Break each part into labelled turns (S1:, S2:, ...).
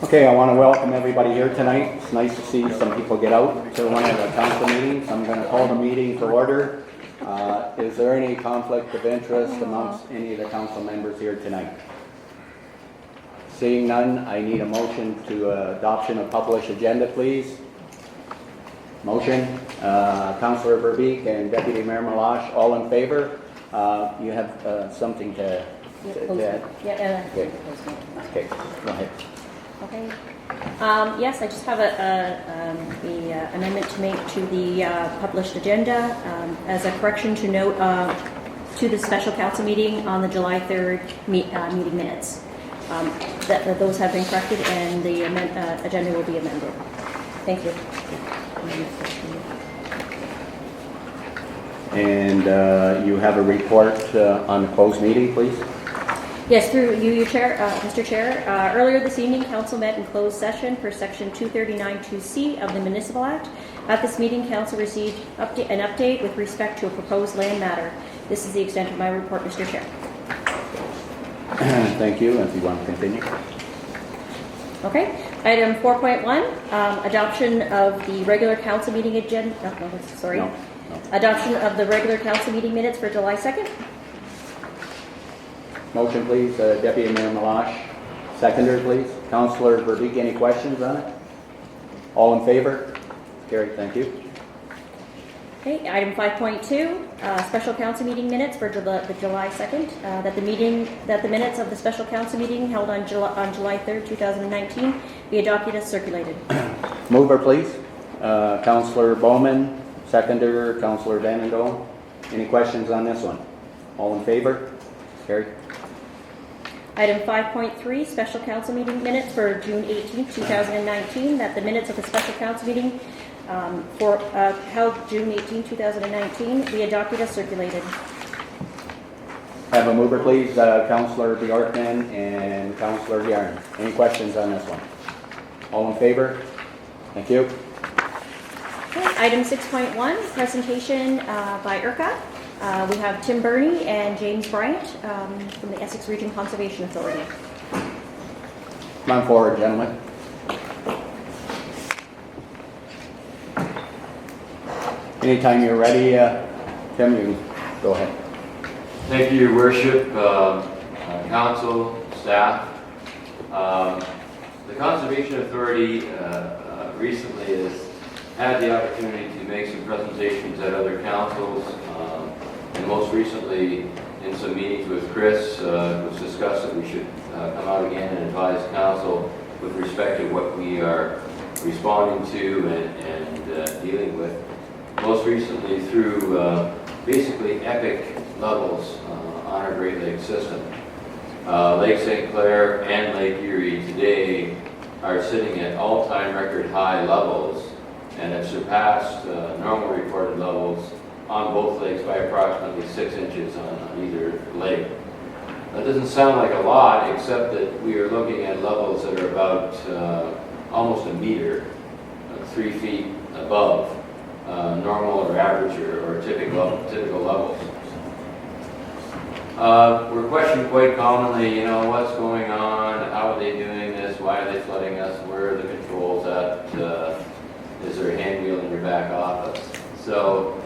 S1: Okay, I want to welcome everybody here tonight. It's nice to see some people get out to one of the council meetings. I'm going to call the meeting to order. Is there any conflict of interest amongst any of the council members here tonight? Seeing none, I need a motion to adoption of published agenda, please. Motion. Councillor Verbeek and Deputy Mayor Malash, all in favor? You have something to add?
S2: Yeah.
S1: Okay, go ahead.
S2: Okay. Yes, I just have the amendment to make to the published agenda as a correction to note to the special council meeting on the July 3rd meeting minutes. That those have been corrected and the agenda will be amended. Thank you.
S1: And you have a report on the closed meeting, please?
S2: Yes, through you, Chair, Mr. Chair. Earlier this evening, Council met in closed session per Section 239(2)(c) of the Municipal Act. At this meeting, Council received an update with respect to a proposed land matter. This is the extent of my report, Mr. Chair.
S1: Thank you. If you want to continue.
S2: Okay. Item 4.1, adoption of the regular council meeting agenda. No. Adoption of the regular council meeting minutes for July 2nd.
S1: Motion, please. Deputy Mayor Malash. Seconder, please. Councillor Verbeek, any questions on it? All in favor? Carried. Thank you.
S2: Okay. Item 5.2, special council meeting minutes for the July 2nd. That the minutes of the special council meeting held on July 3rd, 2019, be adopted as circulated.
S1: Mover, please. Councillor Bowman. Seconder, Councillor Vanendole. Any questions on this one? All in favor? Carried.
S2: Item 5.3, special council meeting minutes for June 18, 2019. That the minutes of the special council meeting held June 18, 2019, be adopted as circulated.
S1: Have a mover, please. Councillor Bjorkman and Councillor Yarn. Any questions on this one? All in favor? Thank you.
S2: Okay. Item 6.1, presentation by IRCA. We have Tim Burney and James Bryant from the Essex Region Conservation Authority.
S1: Come on forward, gentlemen. Anytime you're ready, Tim, you can go ahead.
S3: Thank you, Your Worship, council, staff. The Conservation Authority recently has had the opportunity to make some presentations at other councils, and most recently in some meetings with Chris, it was discussed that we should come out again and advise council with respect to what we are responding to and dealing with. Most recently through basically epic levels on our Great Lakes system. Lake St. Clair and Lake Erie today are sitting at all-time record high levels and have surpassed normal reported levels on both lakes by approximately 6 inches on either lake. That doesn't sound like a lot, except that we are looking at levels that are about almost a meter, 3 feet above normal or average or typical levels. We're questioned quite commonly, what's going on, how are they doing this, why are they flooding us, where are the controls at, is there a hand wheel in your back office? So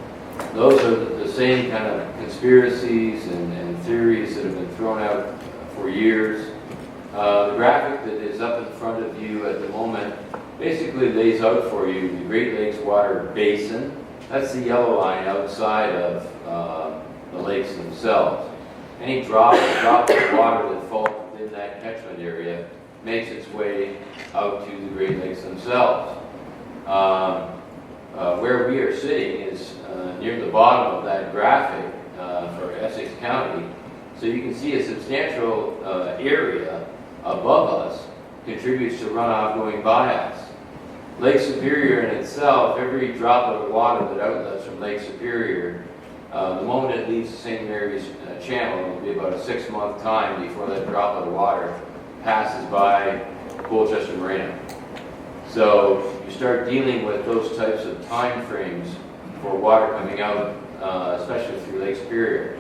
S3: those are the same kind of conspiracies and theories that have been thrown out for years. The graphic that is up in front of you at the moment basically lays out for you the Great Lakes water basin. That's the yellow line outside of the lakes themselves. Any drop of water that falls within that catchment area makes its way out to the Great Lakes themselves. Where we are sitting is near the bottom of that graphic for Essex County. So you can see a substantial area above us contributes to runoff going by us. Lake Superior in itself, every droplet of water that outlets from Lake Superior, the moment it leaves the St. Mary's channel, will be about a 6-month time before that droplet of water passes by Colchester Marina. So you start dealing with those types of time frames for water coming out, especially through Lake Superior.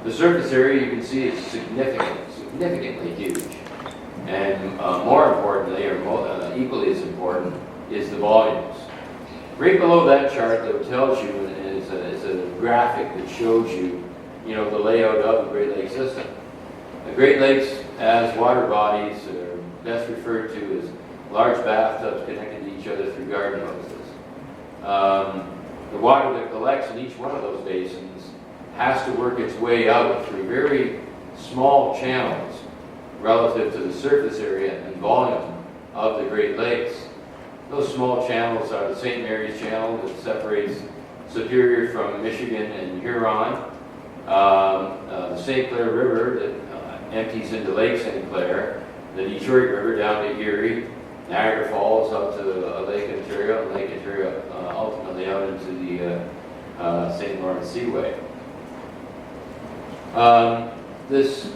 S3: The surface area you can see is significantly huge. And more importantly, or equally as important, is the volumes. Right below that chart, that tells you, is a graphic that shows you, the layout of the Great Lakes system. The Great Lakes, as water bodies, are best referred to as large bathtubs connected to each other through garden hoses. The water that collects in each one of those basins has to work its way out through very small channels relative to the surface area and volume of the Great Lakes. Those small channels are the St. Mary's Channel that separates Superior from Michigan and Huron, the St. Clair River that empties into Lake St. Clair, the Detroit River down to Erie, Niagara Falls up to Lake Ontario, and Lake Ontario ultimately out into the St. Lawrence Seaway. This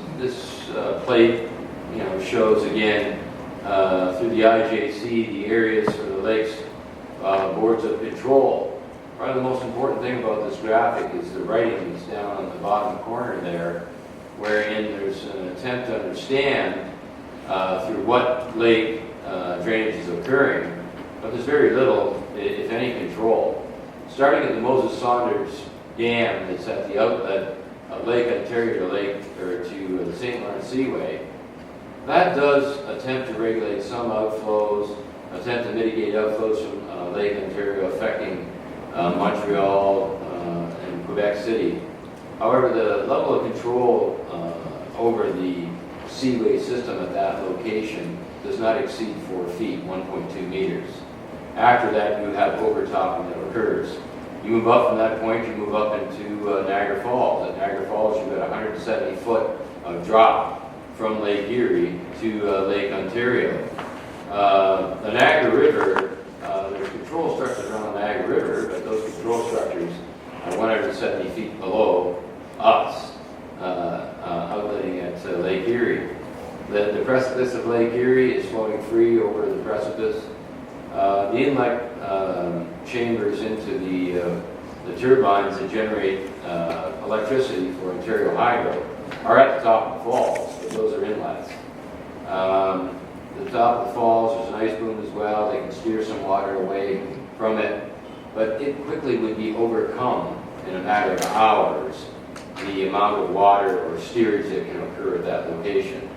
S3: plate, shows again through the IJC the areas for the lakes boards of control. Probably the most important thing about this graphic is the writing that's down on the bottom corner there, wherein there's an attempt to understand through what lake drainage is occurring, but there's very little, if any, control. Starting at the Moses Saunders Dam that's at the outlet of Lake Ontario to the St. Lawrence Seaway, that does attempt to regulate some outflows, attempt to mitigate outflows from Lake Ontario affecting Montreal and Quebec City. However, the level of control over the seaway system at that location does not exceed 4 feet, 1.2 meters. After that, you have overtopping that occurs. You move up from that point, you move up into Niagara Falls. At Niagara Falls, you've got 170 foot of drop from Lake Erie to Lake Ontario. The Niagara River, there's control structures around the Niagara River, but those control structures are 170 feet below us, outletting at Lake Erie. The precipice of Lake Erie is flowing free over the precipice. The inlet chambers into the turbines that generate electricity for Ontario Hydro are at the top of the falls, but those are inlets. The top of the falls, there's an ice boom as well. They can steer some water away from it, but it quickly would be overcome in a matter of hours, the amount of water or steerage that can occur at that location.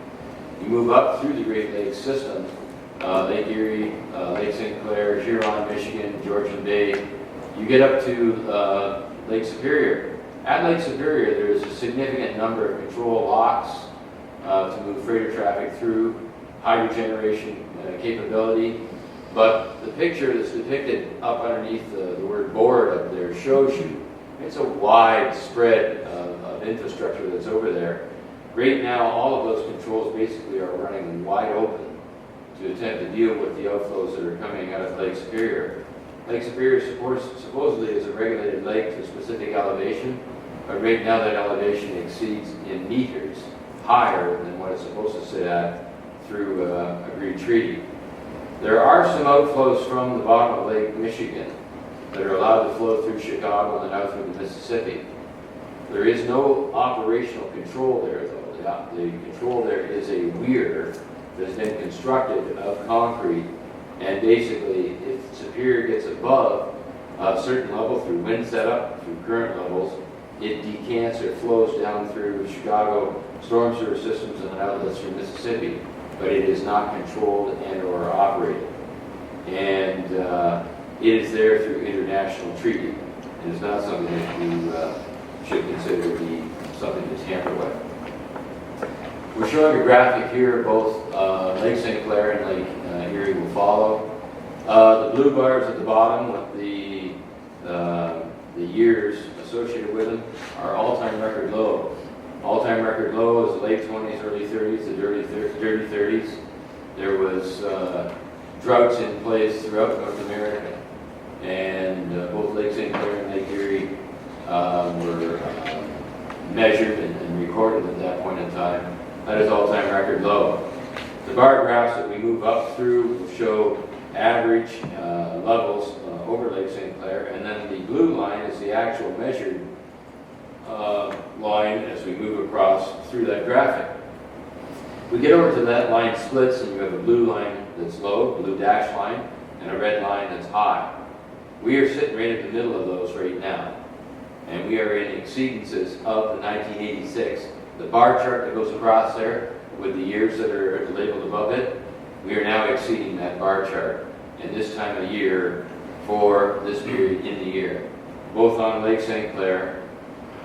S3: You move up through the Great Lakes system, Lake Erie, Lake St. Clair, Huron, Michigan, Georgian Bay. You get up to Lake Superior. At Lake Superior, there is a significant number of control locks to move freighter traffic through, hydro generation capability. But the picture that's depicted up underneath the word board up there shows you it's a wide spread of infrastructure that's over there. Right now, all of those controls basically are running wide open to attempt to deal with the outflows that are coming out of Lake Superior. Lake Superior supposedly is a regulated lake to a specific elevation, but right now that elevation exceeds in meters higher than what it's supposed to sit at through agreed treaty. There are some outflows from the bottom of Lake Michigan that are allowed to flow through Chicago and then out through the Mississippi. There is no operational control there, though. The control there is a weir that's been constructed of concrete, and basically, if Superior gets above a certain level through wind setup, through current levels, it decants or flows down through Chicago storm sewer systems and outlets through Mississippi, but it is not controlled and or operated. And it is there through international treaty. It is not something that you should consider to be something to tamper with. We're showing a graphic here, both Lake St. Clair and Lake Erie will follow. The blue bars at the bottom with the years associated with them are all-time record low. All-time record low is the late 20s, early 30s, the dirty 30s. There was droughts in place throughout North America, and both Lake St. Clair and Lake Erie were measured and recorded at that point in time. That is all-time record low. The bar graphs that we move up through will show average levels over Lake St. Clair, and then the blue line is the actual measured line as we move across through that graphic. We get over to that line splits, and you have a blue line that's low, blue dash line, and a red line that's high. We are sitting right in the middle of those right now, and we are in exceedances of the 1986. The bar chart that goes across there with the years that are labeled above it, we are now exceeding that bar chart in this time of year for this period in the year, both on Lake St. Clair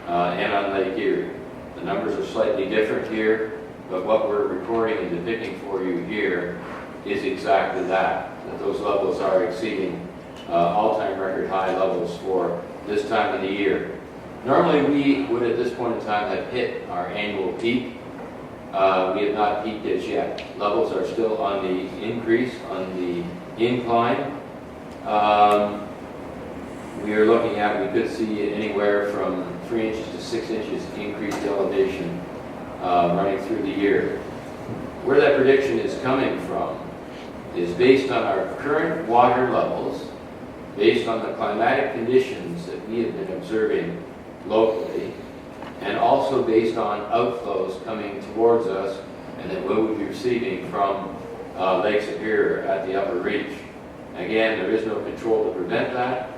S3: and on Lake Erie. The numbers are slightly different here, but what we're recording and depicting for you here is exactly that those levels are exceeding all-time record high levels for this time of the year. Normally we would at this point in time have hit our annual peak. We have not peaked as yet. Levels are still on the increase, on the incline. We are looking at, we could see anywhere from 3 inches to 6 inches increased elevation running through the year. Where that prediction is coming from is based on our current water levels, based on the climatic conditions that we have been observing locally, and also based on outflows coming towards us and that we'll be receiving from Lake Superior at the upper reach. Again, there is no control to prevent that,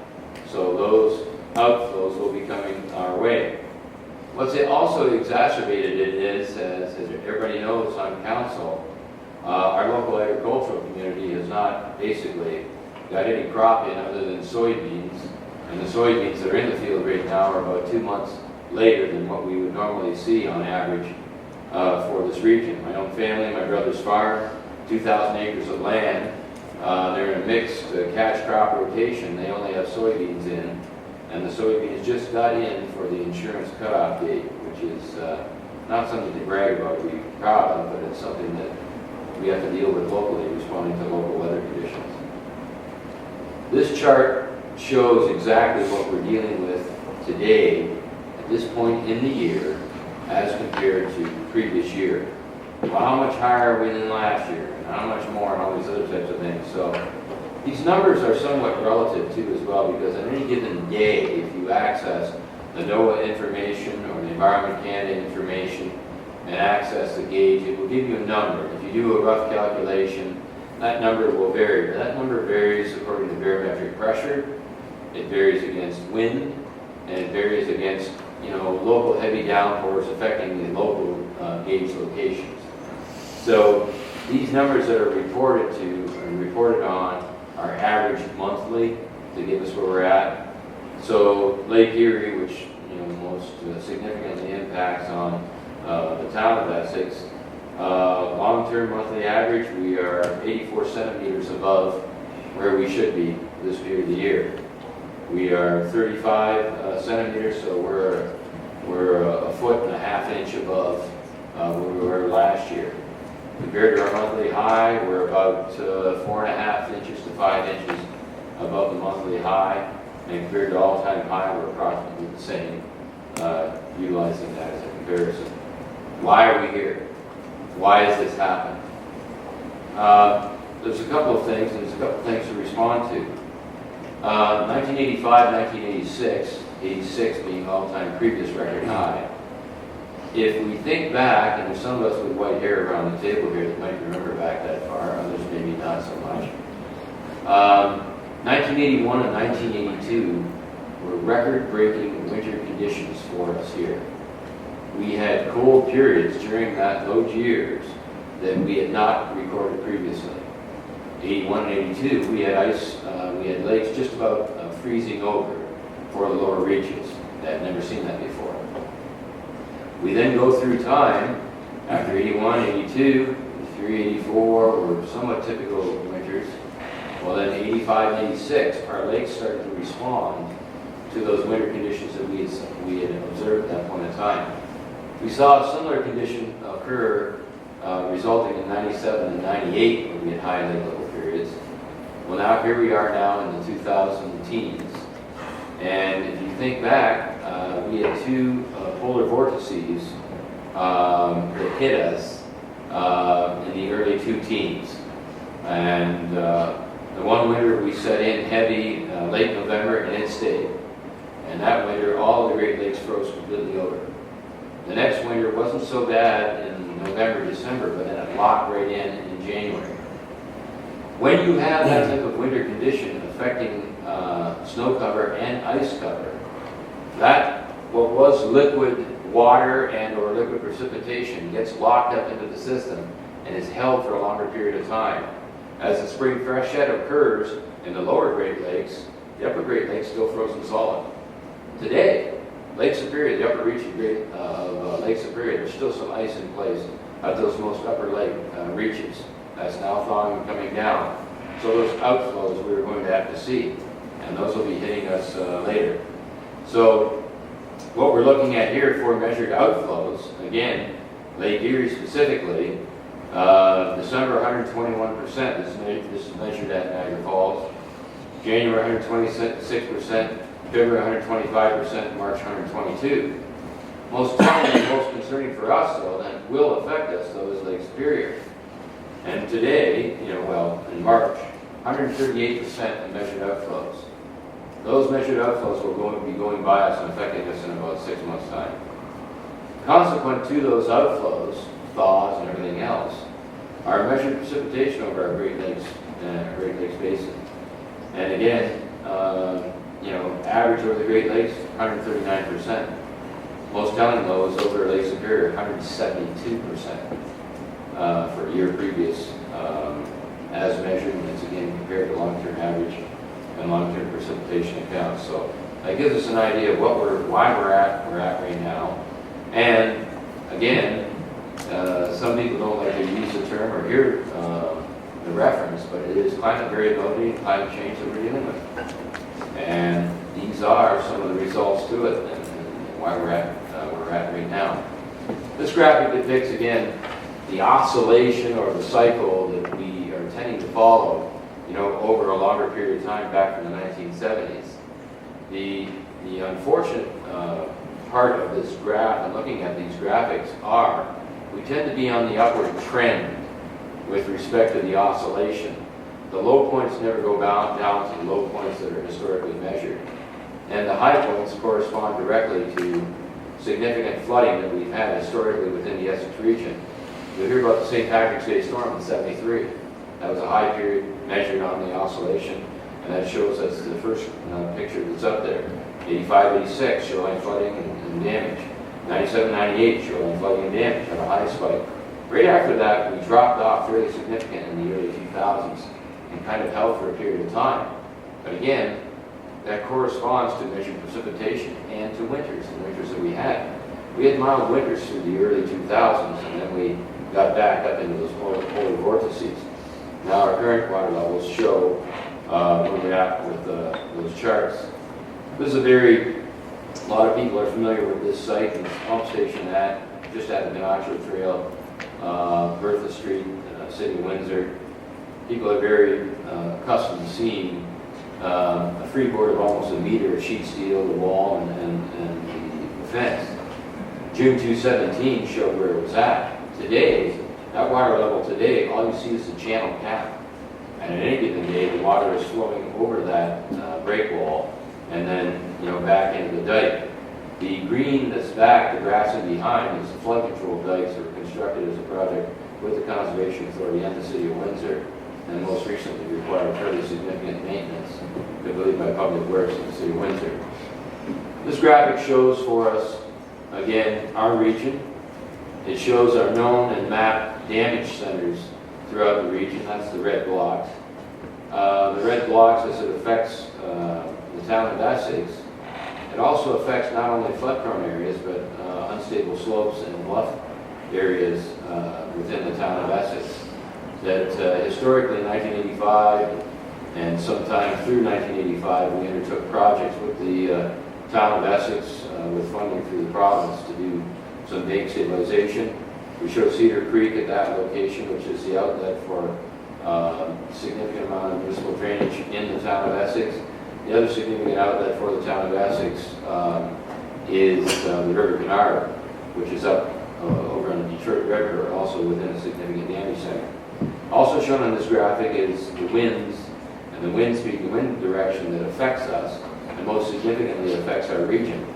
S3: so those outflows will be coming our way. What's also exacerbated it is, as everybody knows on council, our local agricultural community has not basically got any crop in other than soybeans, and the soybeans that are in the field right now are about 2 months later than what we would normally see on average for this region. My own family, my brother's farm, 2,000 acres of land, they're in a mixed cash crop rotation. They only have soybeans in, and the soybeans just got in for the insurance cutoff date, which is not something to brag about or be proud of, but it's something that we have to deal with locally, responding to local weather conditions. This chart shows exactly what we're dealing with today at this point in the year as compared to the previous year. Well, how much higher are we than last year? And how much more, and all these other types of things. So these numbers are somewhat relative too as well, because on any given day, if you access the NOAA information or the Environment Canada information and access the gauge, it will give you a number. If you do a rough calculation, that number will vary. That number varies according to barometric pressure, it varies against wind, and it varies against local heavy downpours affecting the local gauge locations. So these numbers that are reported on are averaged monthly to give us where we're at. So Lake Erie, which most significantly impacts on the town of Essex, long-term monthly average, we are 84 centimeters above where we should be this period of the year. We are 35 centimeters, so we're a foot and a half inch above where we were last year. Compared to our monthly high, we're about 4.5 inches to 5 inches above the monthly high, and compared to all-time high, we're approximately the same, utilizing that as a comparison. Why are we here? Why has this happened? There's a couple of things, and there's a couple of things to respond to. 1985, 1986, 86 being all-time previous record high. If we think back, and there's some of us with white hair around the table here that might remember back that far, others maybe not so much. 1981 and 1982 were record-breaking winter conditions for us here. We had cold periods during those years that we had not recorded previously. 81 and 82, we had ice, we had lakes just about freezing over for the lower reaches. I'd never seen that before. We then go through time, after 81, 82, 83, 84 were somewhat typical winters. Well then 85, 86, our lakes started to respond to those winter conditions that we had observed at that point in time. We saw a similar condition occur resulting in 97 and 98 when we had high lake level periods. Well now here we are now in the 2000 teens. And if you think back, we had two polar vortices that hit us in the early 2000s. And the one winter we set in heavy late November and it stayed. And that winter all the Great Lakes froze completely over. The next winter wasn't so bad in November, December, but then it locked right in January. When you have that type of winter condition affecting snow cover and ice cover, that what was liquid water and or liquid precipitation gets locked up into the system and is held for a longer period of time. As the spring freshet occurs in the lower Great Lakes, the upper Great Lakes still frozen solid. Today, Lake Superior, the upper reach of Lake Superior, there's still some ice in place at those most upper lake reaches. That's now thawing and coming down. So those outflows we are going to have to see, and those will be hitting us later. So what we're looking at here for measured outflows, again, Lake Erie specifically, December 121%, this is measured at Niagara Falls. January 126%, February 125%, March 122. Most telling and most concerning for us, though, that will affect us, though, is Lake Superior. And today, in March, 138% of measured outflows. Those measured outflows will be going by us and affecting us in about 6 months' time. Consequent to those outflows, thaws and everything else, are measured precipitation over our Great Lakes Basin. And again, average over the Great Lakes, 139%. Most telling, though, is over Lake Superior, 172% for a year previous, as measured, and it's again compared to long-term average and long-term precipitation accounts. So that gives us an idea of why we're at right now. And again, some people don't like to use the term or hear the reference, but it is climate variability and climate change that we're dealing with. And these are some of the results to it and why we're at right now. This graphic depicts, again, the oscillation or the cycle that we are tending to follow, over a longer period of time back from the 1970s. The unfortunate part of this graph and looking at these graphics are we tend to be on the upward trend with respect to the oscillation. The low points never go down to the low points that are historically measured. And the high points correspond directly to significant flooding that we've had historically within the Essex region. You'll hear about the St. Patrick's Day storm in '73. That was a high period measured on the oscillation, and that shows us the first picture that's up there. 85, 86, shoreline flooding and damage. 97, 98, shoreline flooding and damage had a high spike. Right after that, we dropped off fairly significant in the early 2000s and kind of held for a period of time. But again, that corresponds to measured precipitation and to winters, the winters that we had. We had mild winters through the early 2000s, and then we got back up into those polar vortices. Now our current water levels show where we're at with those charts. This is a lot of people are familiar with this site and this pump station just at the Ganacho Trail, Bertha Street, City of Windsor. People are very accustomed to seeing a freeboard of almost a meter of sheet steel, the wall, and the fence. June 2017 showed where it was at. Today, that water level today, all you see is the channel cap. And at any given day, the water is flowing over that break wall and then back into the dike. The green that's back, the grass in behind, is the flood control dikes that were constructed as a project with the Conservation Authority and the City of Windsor, and most recently required fairly significant maintenance, I believe, by Public Works in the City of Windsor. This graphic shows for us, again, our region. It shows our known and mapped damage centers throughout the region. That's the red blocks. The red blocks, as it affects the town of Essex, it also affects not only flood-prone areas, but unstable slopes and bluff areas within the town of Essex. That historically, in 1985 and sometime through 1985, we undertook projects with the town of Essex with funding through the province to do some dike stabilization. We show Cedar Creek at that location, which is the outlet for a significant amount of municipal drainage in the town of Essex. The other significant outlet for the town of Essex is the River Canard, which is up over on the Detroit River, also within a significant damage center. Also shown on this graphic is the winds, and the wind speed, the wind direction that affects us, and most significantly affects our region.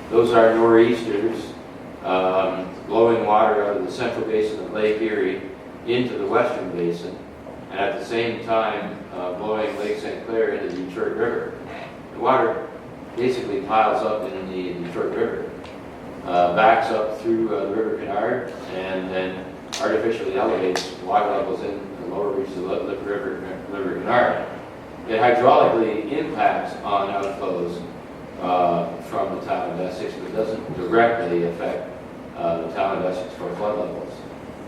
S3: Those are nor'easters blowing water out of the central basin of Lake Erie into the western basin, and at the same time blowing Lake St. Clair into the Detroit River. The water basically piles up in the Detroit River, backs up through the River Canard, and then artificially elevates water levels in the lower reaches of the River Canard. It hydraulically impacts on outflows from the town of Essex, but doesn't directly affect the town of Essex for flood levels.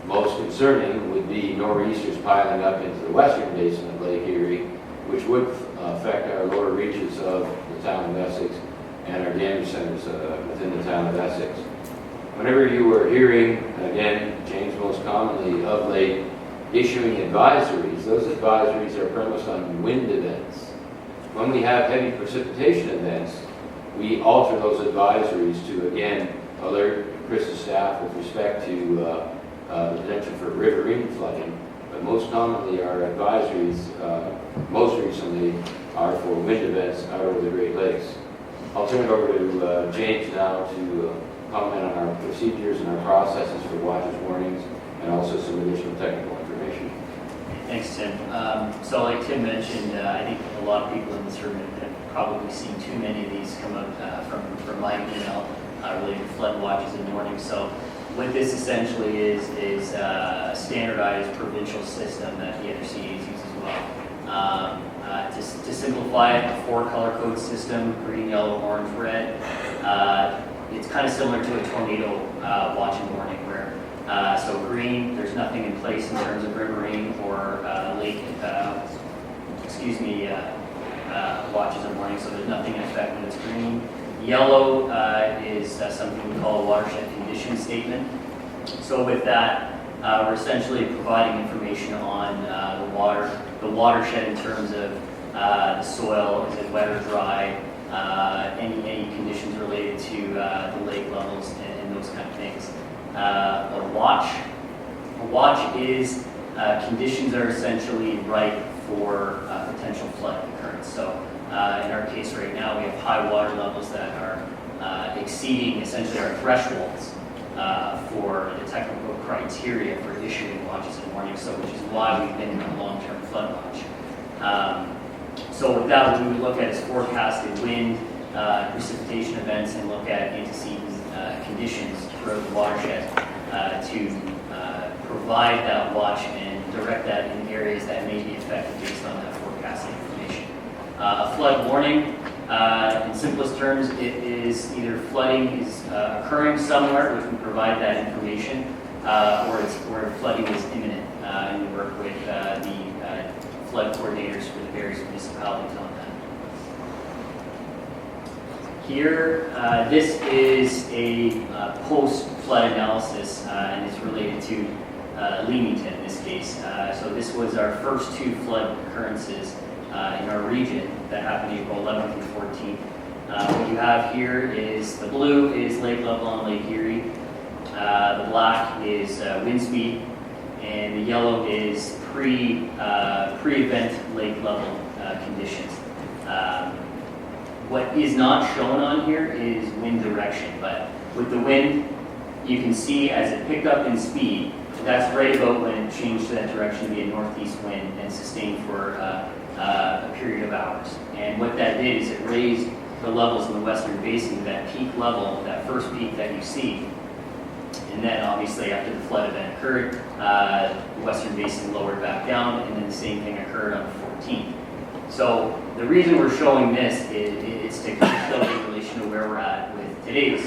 S3: Most concerning would be nor'easters piling up into the western basin of Lake Erie, which would affect our lower reaches of the town of Essex and our damage centers within the town of Essex. Whenever you were hearing, again, James most commonly of late, issuing advisories, those advisories are premised on wind events. When we have heavy precipitation events, we alter those advisories to, again, alert Chris's staff with respect to the potential for riverine flooding. But most commonly, our advisories, most recently, are for wind events out over the Great Lakes. I'll turn it over to James now to comment on our procedures and our processes for watches, warnings, and also some additional technical information.
S4: Thanks, Tim. So like Tim mentioned, I think a lot of people in this room have probably seen too many of these come up from my email related to flood watches and warnings. So what this essentially is a standardized provincial system that the other CAs use as well. To simplify it, a 4-color code system: green, yellow, orange, red. It's kind of similar to a tornado watch and warning, where so green, there's nothing in place in terms of riverine or lake, watches and warnings, so there's nothing in effect when it's green. Yellow is something we call a watershed condition statement. So with that, we're essentially providing information on the watershed in terms of the soil, is it wet or dry, any conditions related to the lake levels and those kind of things. A watch is conditions are essentially ripe for potential flood occurrence. So in our case right now, we have high water levels that are exceeding essentially our thresholds for the technical criteria for issuing watches and warnings, so which is why we've been in a long-term flood watch. So with that, what we would look at is forecasted wind, precipitation events, and look at antecedent conditions throughout the watershed to provide that watch and direct that in areas that may be affected based on that forecasted information. A flood warning, in simplest terms, it is either flooding is occurring somewhere, which we provide that information, or flooding is imminent, and we work with the flood coordinators for the various municipalities on that. Here, this is a post-flood analysis, and it's related to Leamington in this case. So this was our first 2 flood occurrences in our region that happened April 11th and 14th. What you have here is the blue is lake level on Lake Erie, the black is wind speed, and the yellow is pre-event lake level conditions. What is not shown on here is wind direction, but with the wind, you can see as it picked up in speed, that's right about when it changed to that direction to be a northeast wind and sustained for a period of hours. And what that did is it raised the levels in the western basin to that peak level, that first peak that you see. And then obviously after the flood event occurred, the western basin lowered back down, and then the same thing occurred on the 14th. So the reason we're showing this is to show in relation to where we're at with today's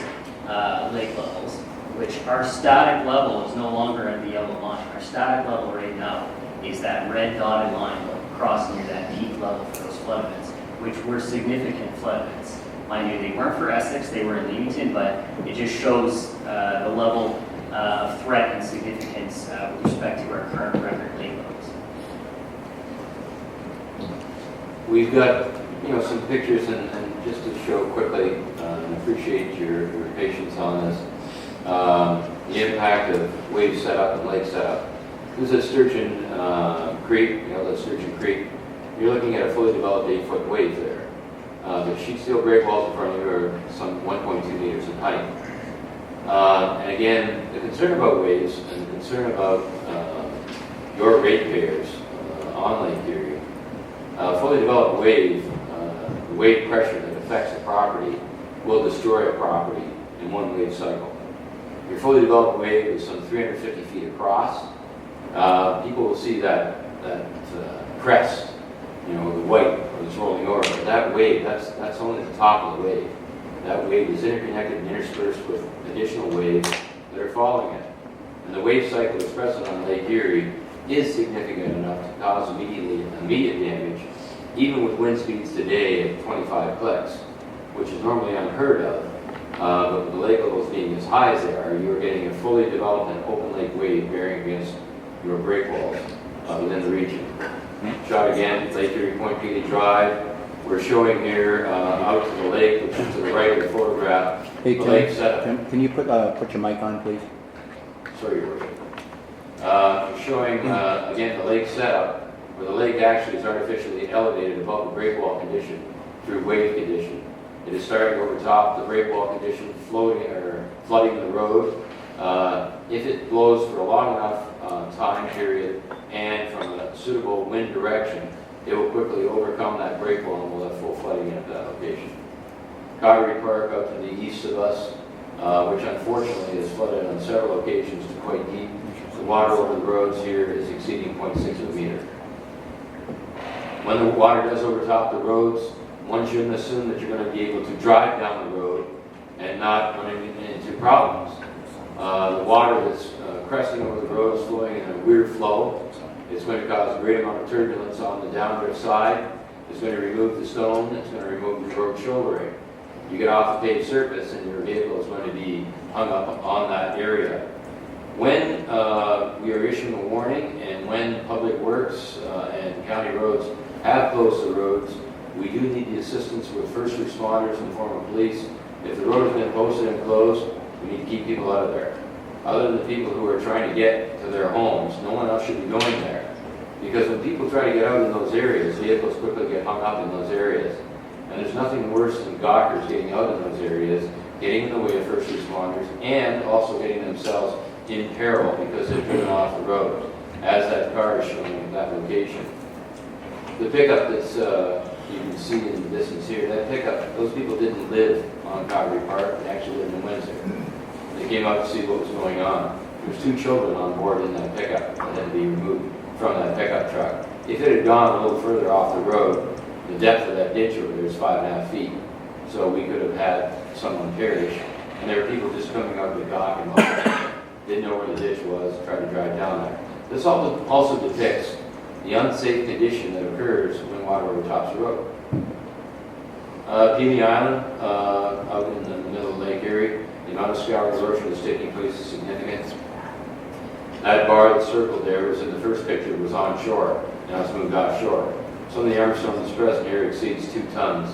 S4: lake levels, which our static level is no longer at the yellow line. Our static level right now is that red dotted line crossing near that peak level for those flood events, which were significant flood events. Mind you, they weren't for Essex, they were in Leamington, but it just shows the level of threat and significance with respect to our current record lake levels.
S3: We've got, some pictures, and just to show quickly, and appreciate your patience on this, the impact of wave setup and lake setup. This is Sturgeon Creek, that's Sturgeon Creek. You're looking at a fully developed 8-foot wave there. The sheet steel breakwalls in front of you are some 1.2 meters in height. And again, the concern about waves and the concern about your ratepayers on Lake Erie, fully developed wave, the wave pressure that affects the property will destroy a property in one wave cycle. Your fully developed wave is some 350 feet across. People will see that crest, the white that's rolling over. But that wave, that's only the top of the wave. That wave is interconnected and interspersed with additional waves that are following it. And the wave cycle that's present on Lake Erie is significant enough to cause immediate damage, even with wind speeds today of 25 clicks, which is normally unheard of. But with the lake levels being as high as they are, you are getting a fully developed and open lake wave bearing against your breakwalls within the region. Shot again, Lake Erie Point Peely Drive. We're showing here out to the lake, which is to the right of the photograph.
S1: Hey,
S3: the lake setup.
S1: Tim, can you put your mic on, please?
S3: Sorry, Your Worship. Showing again the lake setup, where the lake actually is artificially elevated above the breakwall condition through wave condition. It is starting over top the breakwall condition, flooding the road. If it blows for a long enough time period and from a suitable wind direction, it will quickly overcome that breakwall and we'll have full flooding at that location. Calgary Park out to the east of us, which unfortunately is flooded on several occasions to quite deep. The water over the roads here is exceeding 0.6 of a meter. When the water does overtop the roads, one shouldn't assume that you're going to be able to drive down the road and not run into problems. The water that's cresting over the road is flowing in a weird flow. It's going to cause a great amount of turbulence on the downrift side. It's going to remove the stone. It's going to remove the road shouldering. You get off the paved surface and your vehicle is going to be hung up on that area. When we are issuing a warning and when Public Works and county roads have closed the roads, we do need the assistance with first responders in the form of police. If the road has been posted and closed, we need to keep people out of there. Other than the people who are trying to get to their homes, no one else should be going there. Because when people try to get out in those areas, vehicles quickly get hung up in those areas. And there's nothing worse than gawkers getting out in those areas, getting in the way of first responders, and also getting themselves in peril because they're driven off the road, as that car is showing at that location. The pickup that's you can see in the distance here, that pickup, those people didn't live on Calgary Park, they actually lived in Windsor. They came out to see what was going on. There was 2 children on board in that pickup that had to be removed from that pickup truck. If it had gone a little further off the road, the depth of that ditch over there is 5.5 feet. So we could have had someone perish. And there were people just coming out of the dock and didn't know where the ditch was, tried to drive down there. This also depicts the unsafe condition that occurs when water overtops the road. Peely Island, out in the middle of Lake Erie, the amount of scour erosion that's taking place is significant. That bar that's circled there was in the first picture, was on shore. Now it's moved offshore. Some of the armstone that's present here exceeds 2 tons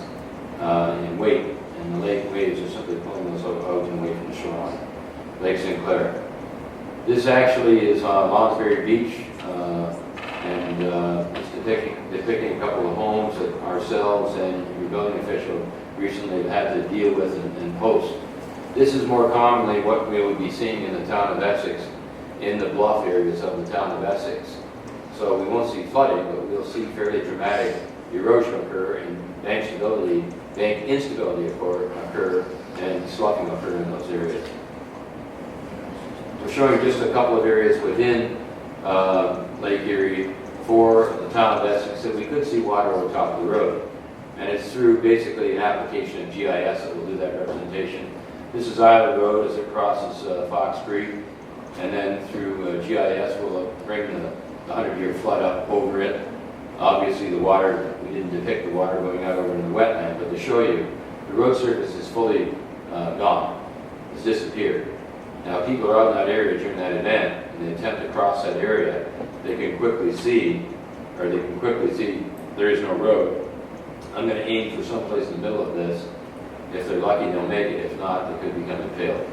S3: in weight, and the lake waves are simply pulling those out and away from the shoreline. Lake St. Clair. This actually is on Lonsbury Beach, and it's depicting a couple of homes that ourselves and your building official recently have had to deal with and post. This is more commonly what we will be seeing in the town of Essex, in the bluff areas of the town of Essex. So we won't see flooding, but we'll see fairly dramatic erosion occur and bank instability occur and sloughing occur in those areas. We're showing just a couple of areas within Lake Erie for the town of Essex that we could see water over top of the road. And it's through basically an application of GIS that will do that representation. This is Island Road as it crosses Fox Creek, and then through GIS we'll bring the 100-year flood up over it. Obviously the water, we didn't depict the water going out over in the wetland, but to show you, the road surface is fully gone. It's disappeared. Now, if people are out in that area during that event and they attempt to cross that area, they can quickly see there is no road. I'm going to aim for someplace in the middle of this. If they're lucky, they'll make it. If not, they could become impaled.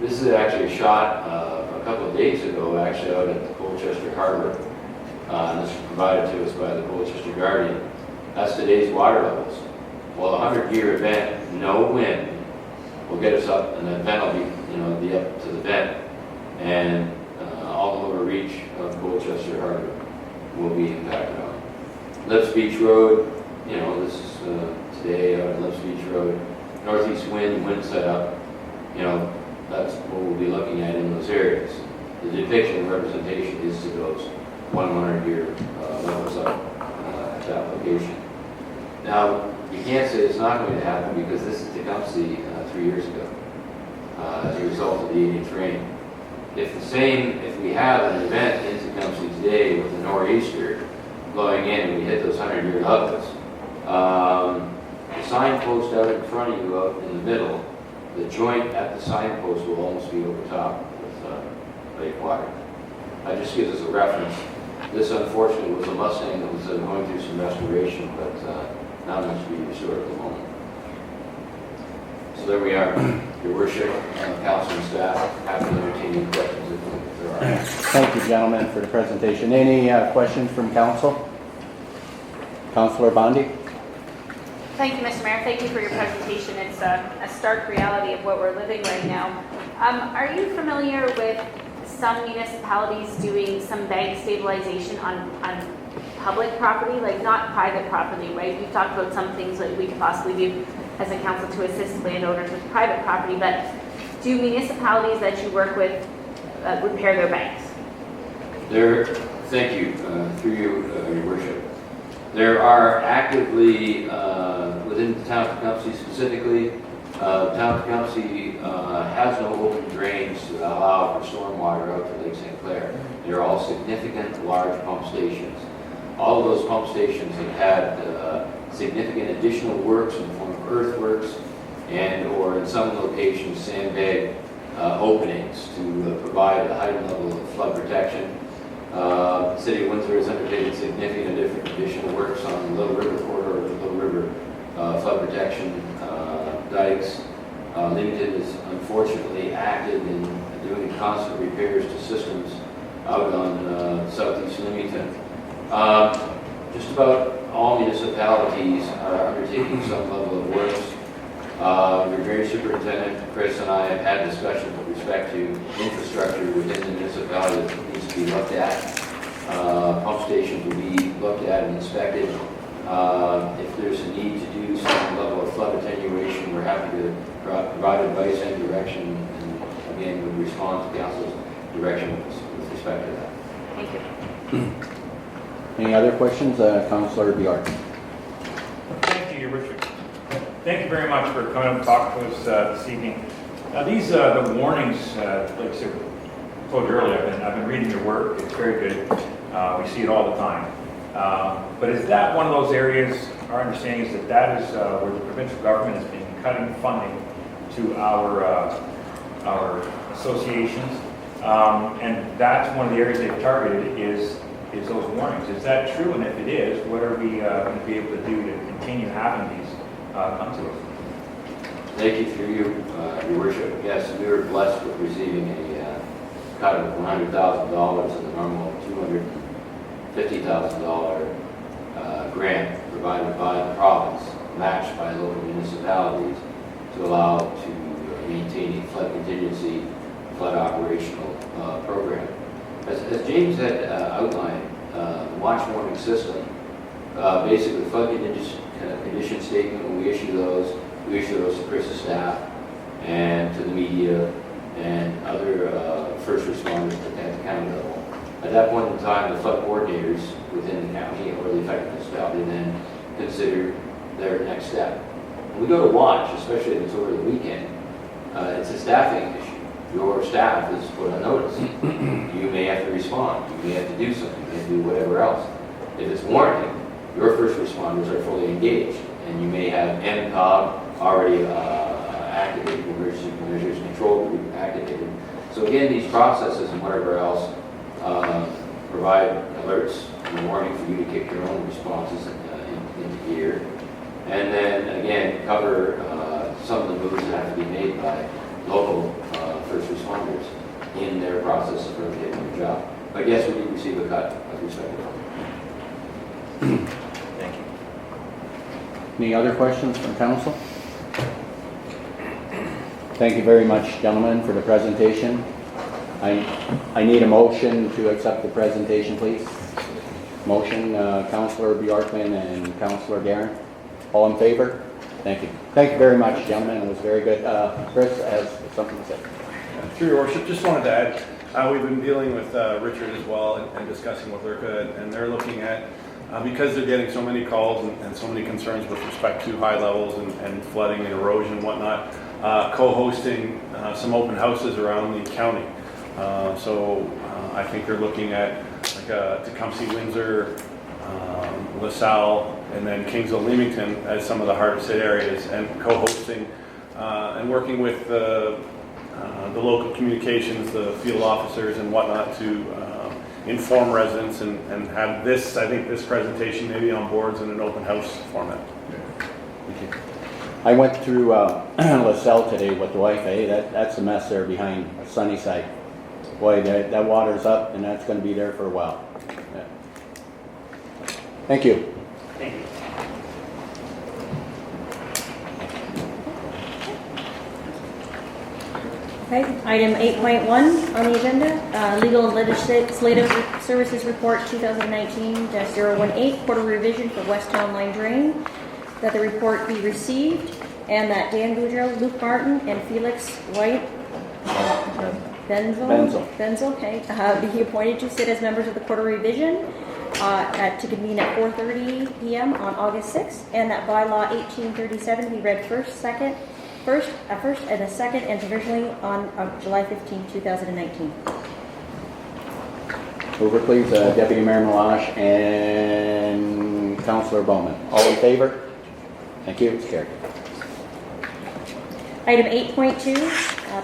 S3: This is actually a shot a couple of days ago, actually out at the Colchester Harbor. This was provided to us by the Colchester Guardian. That's today's water levels. Well, a 100-year event, no wind, will get us up, and that vent will be, be up to the vent, and all the lower reach of Colchester Harbor will be impacted on. Lips Beach Road, this is today out at Lips Beach Road, northeast wind setup, that's what we'll be looking at in those areas. The depiction and representation is to those 100-year levels up at that location. Now, you can't say it's not going to happen because this is Tecumseh 3 years ago as a result of the 8-inch rain. If we have an event in Tecumseh today with a nor'easter blowing in and we hit those 100-year levels, the signpost out in front of you out in the middle, the joint at the signpost will almost be over top with lake water. That just gives us a reference. This unfortunately was a Mustang that was going through some restoration, but not much to be restored at the moment. So there we are, Your Worship, Council and staff. Happy to entertain any questions if there are.
S1: Thank you, gentlemen, for the presentation. Any questions from council? Councillor Bondi?
S5: Thank you, Mr. Mayor. Thank you for your presentation. It's a stark reality of what we're living right now. Are you familiar with some municipalities doing some bank stabilization on public property, like not private property, right? You've talked about some things that we could possibly do as a council to assist landowners with private property, but do municipalities that you work with repair their banks?
S3: Thank you, through you, Your Worship. There are actively, within the town of Tecumseh specifically, the town of Tecumseh has no open drains to allow for stormwater out to Lake St. Clair. They're all significant large pump stations. All of those pump stations have had significant additional works in the form of earthworks and or in some locations sandbag openings to provide a heightened level of flood protection. The City of Windsor has undertaken significant additional works on the Little River corridor, the Little River flood protection dikes. Leamington is unfortunately active in doing constant repairs to systems out on southeast Leamington. Just about all municipalities are undertaking some level of works. Your Drainage Superintendent, Chris, and I have had discussions with respect to infrastructure within the municipality that needs to be looked at. Pump stations will be looked at and inspected. If there's a need to do some level of flood attenuation, we're happy to provide advice and direction, and again, would respond to council's direction with respect to that.
S5: Thank you.
S1: Any other questions? Councillor Bjork.
S6: Thank you, Your Worship. Thank you very much for coming and talking to us this evening. Now, these the warnings, like I said, told you earlier, I've been reading your work. It's very good. We see it all the time. But is that one of those areas? Our understanding is that is where the provincial government has been cutting funding to our associations, and that's one of the areas they've targeted is those warnings. Is that true? And if it is, what are we going to be able to do to continue having these come to us?
S3: Thank you through you, Your Worship. Yes, we were blessed with receiving a cut of $100,000 in the normal $250,000 grant provided by the province, matched by local municipalities, to allow to maintain a flood contingency, flood operational program. As James had outlined, the watch warning system, basically the flood condition statement, when we issue those to Chris's staff and to the media and other first responders at the county level. At that point in time, the flood coordinators within the county or the affected municipality then consider their next step. When we go to watch, especially if it's over the weekend, it's a staffing issue. Your staff is put on notice. You may have to respond. You may have to do something. You may have to do whatever else. If it's warranted, your first responders are fully engaged, and you may have MCOG already activated, emergency measures control group activated. So again, these processes and whatever else provide alerts and warning for you to kick your own responses into gear. And then again, cover some of the moves that have to be made by local first responders in their process of really getting their job. But yes, we did receive a cut with respect to that.
S6: Thank you.
S1: Any other questions from council? Thank you very much, gentlemen, for the presentation. I need a motion to accept the presentation, please. Motion, Councillor Bjorkman and Councillor Guerin. All in favor? Thank you. Thank you very much, gentlemen. It was very good. Chris has something to say.
S7: Through your worship, just wanted to add, we've been dealing with Richard as well and discussing with Lurka, and they're looking at, because they're getting so many calls and so many concerns with respect to high levels and flooding and erosion and whatnot, co-hosting some open houses around the county. So I think they're looking at like Tecumseh, Windsor, LaSalle, and then Kingsville, Leamington as some of the hardest hit areas, and co-hosting and working with the local communications, the field officers and whatnot to inform residents and have this, I think, this presentation maybe on boards in an open house format.
S1: Thank you. I went through LaSalle today with the wife. That's a mess there behind Sunnyside. Boy, that water's up, and that's going to be there for a while. Yeah. Thank you.
S4: Thank you.
S2: Okay, item 8.1 on the agenda, Legal and Legislative Services Report 2019-018, quarter revision for West Town Line Drain, that the report be received, and that Dan Boudreau, Luke Martin, and Felix White Benzel, okay, be appointed to sit as members of the quarter revision to convene at 4:30 p.m. on August 6th, and that bylaw 1837 be read first and a second, and provisionally on July 15, 2019.
S1: Over, please, Deputy Mayor Malash and Councillor Bowman. All in favor? Thank you. It's carried.
S2: Item 8.2,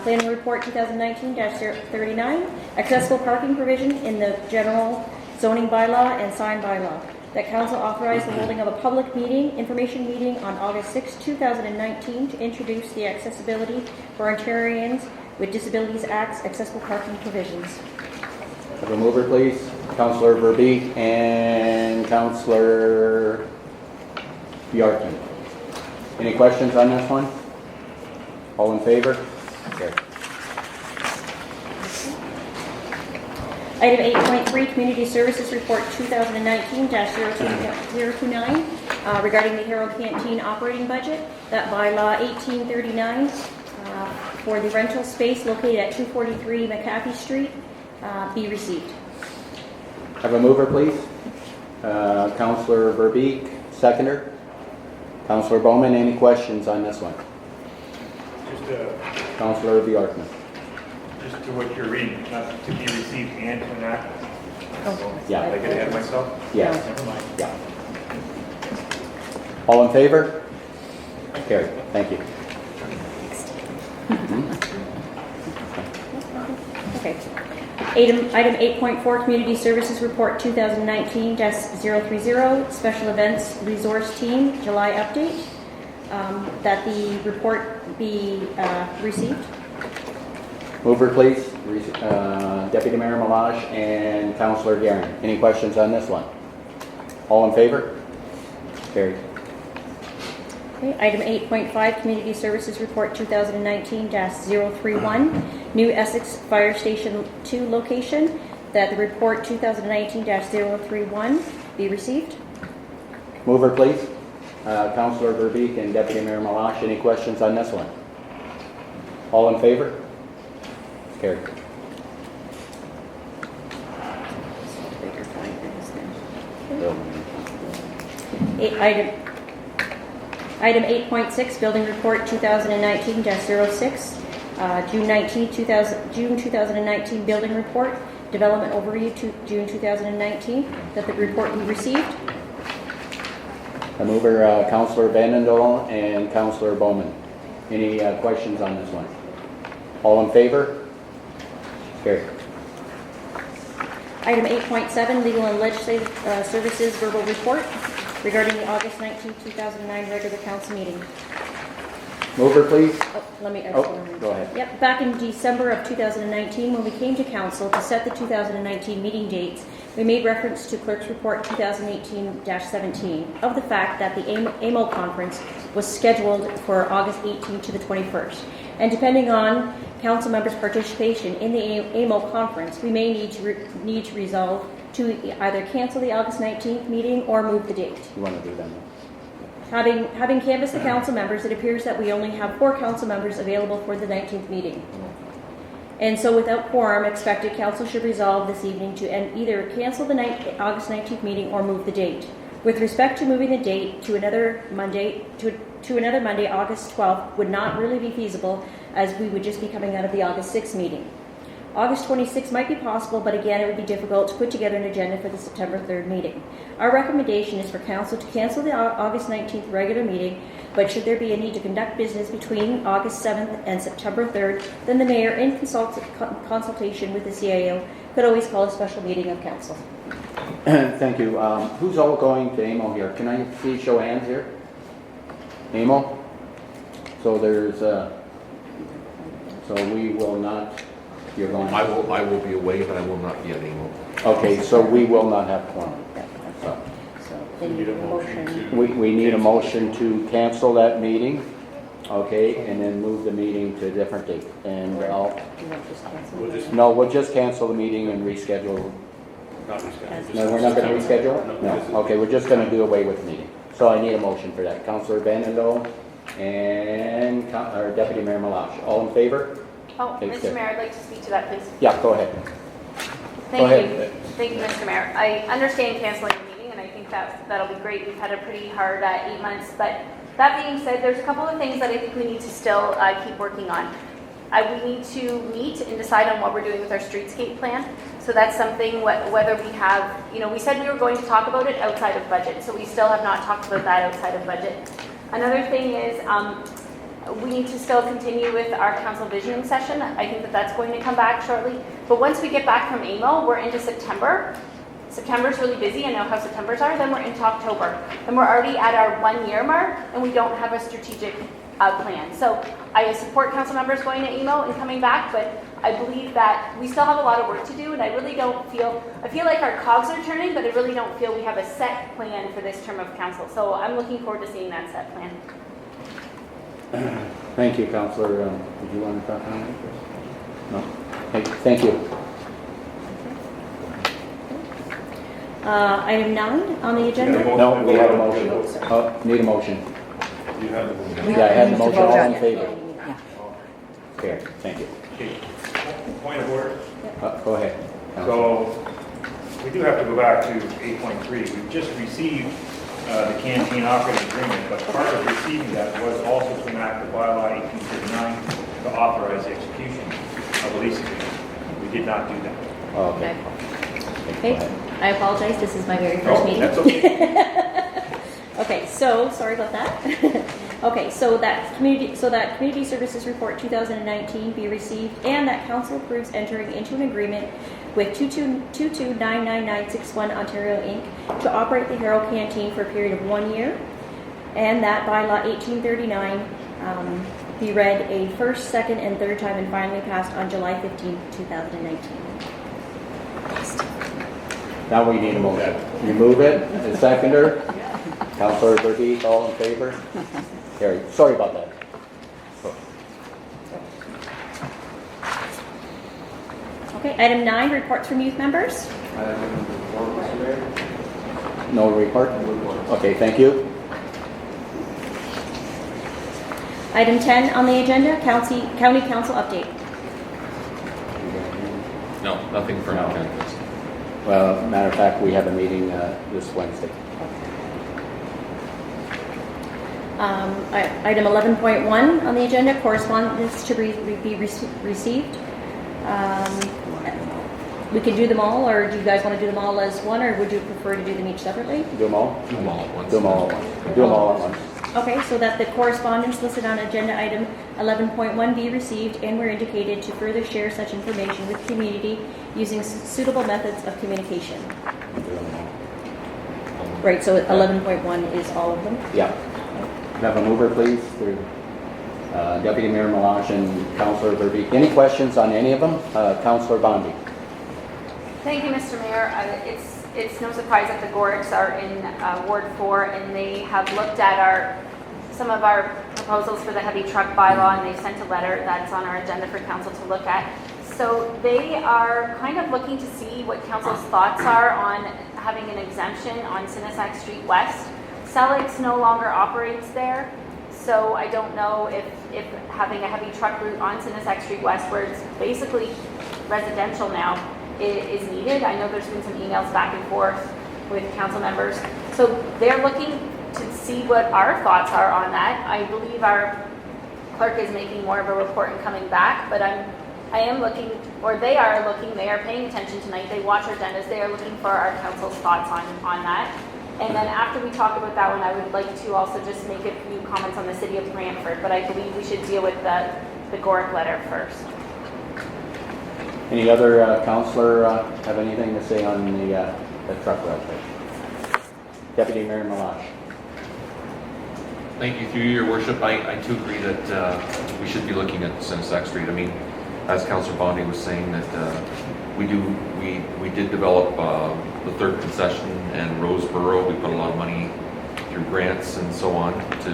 S2: Planning Report 2019-39, accessible parking provision in the general zoning bylaw and sign bylaw. That council authorized the holding of a public meeting, information meeting on August 6, 2019 to introduce the Accessibility for Ontarians with Disabilities Act's accessible parking provisions.
S1: Have a mover, please. Councillor Verbeek and Councillor Bjorkman. Any questions on this one? All in favor? Okay.
S2: Item 8.3, Community Services Report 2019-029 regarding the Herald Canteen operating budget. That bylaw 1839 for the rental space located at 243 McAfee Street be received.
S1: Have a mover, please. Councillor Verbeek, seconder. Councillor Bowman, any questions on this one? Councillor Bjorkman.
S6: Just to what you're reading, not to be received and to enact.
S2: Oh,
S1: Yeah.
S6: Did I get ahead of myself?
S1: Yes.
S6: Never mind.
S1: Yeah. All in favor? Carried. Thank you.
S2: Okay. Item 8.4, Community Services Report 2019-030, Special Events Resource Team, July update. That the report be received.
S1: Mover, please. Deputy Mayor Malash and Councillor Guerin. Any questions on this one? All in favor? Carried.
S2: Okay. Item 8.5, Community Services Report 2019-031, New Essex Fire Station 2 location. That the report 2019-031 be received.
S1: Mover, please. Councillor Verbeek and Deputy Mayor Malash. Any questions on this one? All in favor? Carried.
S2: Item 8.6, Building Report 2019-06, June 2019 Building Report, Development Overview to June 2019, that the report be received.
S1: I mover, Councillor Vandendal and Councillor Bowman. Any questions on this one? All in favor? Carried.
S2: Item 8.7, Legal and Legislative Services Verbal Report regarding the August 19, 2009 regular council meeting.
S1: Mover, please. Go ahead.
S2: Yep, back in December of 2019, when we came to council to set the 2019 meeting dates, we made reference to Clerk's Report 2018-17 of the fact that the AMO conference was scheduled for August 18 to the 21st. and depending on council members' participation in the AMO conference, we may need to resolve to either cancel the August 19th meeting or move the date.
S1: You want to do that?
S2: Having canvassed the council members, it appears that we only have 4 council members available for the 19th meeting. And so without quorum expected, council should resolve this evening to either cancel the August 19th meeting or move the date. With respect to moving the date to another Monday, August 12th would not really be feasible, as we would just be coming out of the August 6th meeting. August 26th might be possible, but again, it would be difficult to put together an agenda for the September 3rd meeting. Our recommendation is for council to cancel the August 19th regular meeting, but should there be a need to conduct business between August 7th and September 3rd, then the mayor, in consultation with the CIO, could always call a special meeting of council.
S1: Thank you. Who's all going to AMO here? Can I see show of hands here? AMO? So there's, so we will not, you're going.
S8: I will be away, but I will not be at AMO.
S1: Okay, so we will not have quorum. So
S2: So then you need a motion.
S1: we need a motion to cancel that meeting, okay, and then move the meeting to a different date. And I'll,
S2: You want to just cancel
S7: We'll
S2: it?
S7: just-
S1: no, we'll just cancel the meeting and reschedule.
S7: Not rescheduled.
S1: No, we're not going to reschedule?
S7: No, this is-
S1: No, okay, we're just going to do away with the meeting. So I need a motion for that. Councillor Bandendo and our Deputy Mayor Malash. All in favor?
S5: Oh,
S1: Thanks,
S5: Mr.
S1: Deb.
S5: Mayor, I'd like to speak to that, please.
S1: Yeah, go ahead.
S5: Thank
S1: ahead.
S5: you. Thank you, Mr. Mayor. I understand canceling the meeting, and I think that'll be great. We've had a pretty hard 8 months, but that being said, there's a couple of things that I think we need to still keep working on. We need to meet and decide on what we're doing with our streetscape plan. So that's something, whether we have, we said we were going to talk about it outside of budget, so we still have not talked about that outside of budget. Another thing is, we need to still continue with our council visioning session. I think that's going to come back shortly. But once we get back from AMO, we're into September. September's really busy. I know how September's are. Then we're into October. And we're already at our 1-year mark, and we don't have a strategic plan. So I support council members going to AMO and coming back, but I believe that we still have a lot of work to do, and I really don't feel, I feel like our cogs are turning, but I really don't feel we have a set plan for this term of council. So I'm looking forward to seeing that set plan.
S1: Thank you, Councillor. Did you want to talk on that? No? Thank you.
S2: Item 9 on the agenda.
S1: No, we have a motion.
S2: Oh, sorry.
S1: Need a motion.
S7: You have the motion.
S1: Yeah, I have the motion. All in favor?
S2: Yeah.
S1: Okay, thank you.
S6: Okay. Point of order.
S1: Go ahead. Councillor.
S6: So we do have to go back to 8.3. We've just received the canteen operating agreement, but part of receiving that was also to enact the bylaw 1839 to authorize the execution of the lease agreement. We did not do that.
S1: Okay.
S2: Okay,
S1: Go ahead.
S2: I apologize. This is my very first meeting.
S6: That's okay.
S2: Okay, so sorry about that. Okay, so that community services report 2019 be received, and that council approves entering into an agreement with 2299961 Ontario Inc. to operate the Herald Canteen for a period of 1 year, and that bylaw 1839 be read a first, second, and third time and finally passed on July 15, 2019.
S1: Now we need a motion. You move it, the seconder. Councillor Verbeek, all in favor? Carried. Sorry about that.
S2: Okay, item 9, reports from youth members.
S1: No report? Okay, thank you.
S2: Item 10 on the agenda, county council update.
S8: No, nothing from
S1: No.
S8: canvas.
S1: Well, matter of fact, we have a meeting this Wednesday.
S2: Item 11.1 on the agenda, correspondence to be received. We can do them all, or do you guys want to do them all as one, or would you prefer to do them each separately?
S1: Do them all?
S8: Do them all at once.
S1: Do them all at once. Do them all at once.
S2: Okay, so that the correspondence listed on agenda item 11.1 be received, and we're indicated to further share such information with community using suitable methods of communication.
S1: Do them all.
S2: Right, so 11.1 is all of them.
S1: Yeah. Have a mover, please, through Deputy Mayor Malash and Councillor Verbeek. Any questions on any of them? Councillor Bondi.
S5: Thank you, Mr. Mayor. It's no surprise that the Gorics are in Ward 4, and they have looked at some of our proposed proposals for the heavy truck bylaw, and they've sent a letter that's on our agenda for council to look at. So they are kind of looking to see what council's thoughts are on having an exemption on Sinisac Street West. Celix no longer operates there, so I don't know if having a heavy truck route on Sinisac Street West, where it's basically residential now, is needed. I know there's been some emails back and forth with council members. So they're looking to see what our thoughts are on that. I believe our clerk is making more of a report and coming back, but I am looking, or they are looking, they are paying attention tonight, they watch our agendas, they are looking for our council's thoughts on that. And then after we talk about that one, I would like to also just make a few comments on the city of Brantford, but I believe we should deal with the Gorick letter first.
S1: Any other councillor have anything to say on the truck route there? Deputy Mayor Malash.
S8: Thank you, through your worship. I too agree that we should be looking at Sinisac Street. I mean, as Councillor Bondi was saying, that we did develop the third concession and Roseboro. We put a lot of money through grants and so on to